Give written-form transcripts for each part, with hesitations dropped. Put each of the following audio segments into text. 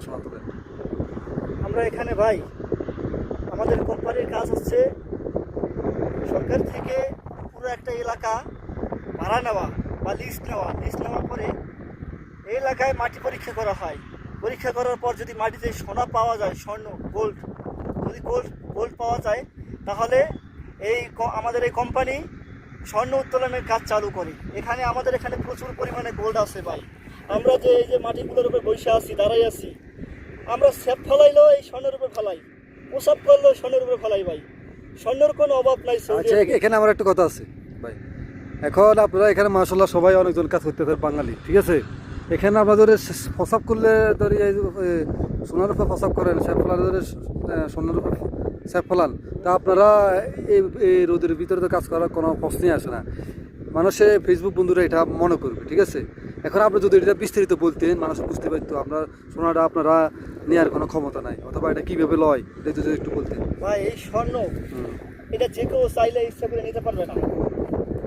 সোনা তোলেন? আমরা এখানে ভাই আমাদের কোম্পানির কাজ হচ্ছে সরকার থেকে পুরো একটা এলাকা ভাড়া নেওয়া বা লিস্ট নেওয়ার পরে এই এলাকায় মাটি পরীক্ষা করা হয়। পরীক্ষা করার পর যদি মাটিতে সোনা পাওয়া যায়, স্বর্ণ, গোল্ড, যদি গোল্ড পাওয়া যায়, তাহলে আমাদের এই কোম্পানি স্বর্ণ উত্তোলনের কাজ চালু করে। আমাদের এখানে প্রচুর পরিমাণে গোল্ড আছে ভাই। আমরা যে এই যে মাটিগুলোর উপর বসে আছি, দাঁড়াই আছি, আমরা স্যাপ ফেলাইলেও এই স্বর্ণের উপর ফেলাই, প্রসাব করলেও স্বর্ণের উপর ফেলাই ভাই। স্বর্ণের কোনো অভাব নাই। আচ্ছা, এখানে আমার একটা কথা আছে ভাই। এখন আপনারা এখানে মাশাআল্লাহ সবাই অনেকজন কাজ করতেছেন বাঙালি, ঠিক আছে? এখানে আপনাদের প্রসাব করলে ধরি এই সোনার উপর প্রসাব করেন, স্যাপ ফেলার ধরে সোনার উপর স্যাপ ফেলান, তা আপনারা এই রোদের ভিতরে তো কাজ করার কোনো প্রশ্নই আসে না। মানুষে ফেসবুক বন্ধুরা এটা মনে করবে, ঠিক আছে? এখন আপনি যদি এটা বিস্তারিত বলতেন, মানুষ বুঝতে পারতো আপনার সোনাটা আপনারা নেওয়ার কোনো ক্ষমতা নাই, অথবা এটা কীভাবে লয় এটা যদি একটু বলতেন। ভাই এই স্বর্ণ এটা যে কেউ চাইলে ইচ্ছা করে নিতে পারবে না।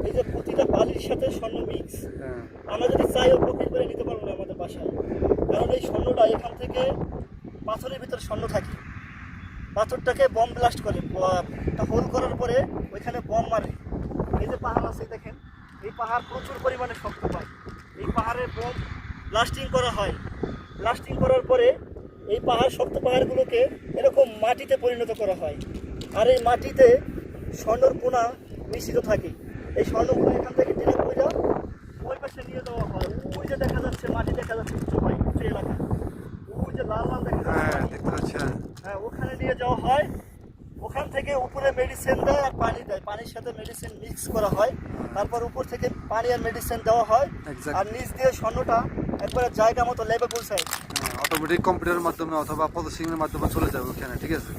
এই যে প্রতিটা বালির সাথে স্বর্ণ মিক্স, আমরা যদি চাইও প্রকৃত করে নিতে পারবো না আমাদের বাসায়। কারণ এই স্বর্ণটা এখান থেকে পাথরের ভিতরে স্বর্ণ থাকে, পাথরটাকে বম ব্লাস্ট করে, হোল করার পরে ওইখানে বম মারে। এই যে পাহাড় আছে দেখেন, এই পাহাড় প্রচুর পরিমাণে শক্ত পায়। এই পাহাড়ে বম ব্লাস্টিং করা হয়। ব্লাস্টিং করার পরে এই শক্ত পাহাড়গুলোকে এরকম মাটিতে পরিণত করা হয়। আর এই মাটিতে স্বর্ণর কোনা মিশ্রিত থাকে। এই স্বর্ণগুলো এখান থেকে টেনে পয়লা ওই পাশে নিয়ে যাওয়া হয়। ওই যে দেখা যাচ্ছে মাটি দেখা যাচ্ছে ভাই, সেই এলাকা ওই যে লাল লাল দেখা যাচ্ছে, হ্যাঁ ওখানে নিয়ে যাওয়া হয়। ওখান থেকে উপরে মেডিসিন দেয় আর পানি দেয়, পানির সাথে মেডিসিন মিক্স করা হয়। তারপর উপর থেকে পানি আর মেডিসিন দেওয়া হয়, আর নিচ দিয়ে স্বর্ণটা একবারে জায়গা মতো লেবে পৌঁছায়। অটোমেটিক কম্পিউটারের মাধ্যমে অথবা প্রসেসিংয়ের মাধ্যমে চলে যাবে ওখানে, ঠিক আছে?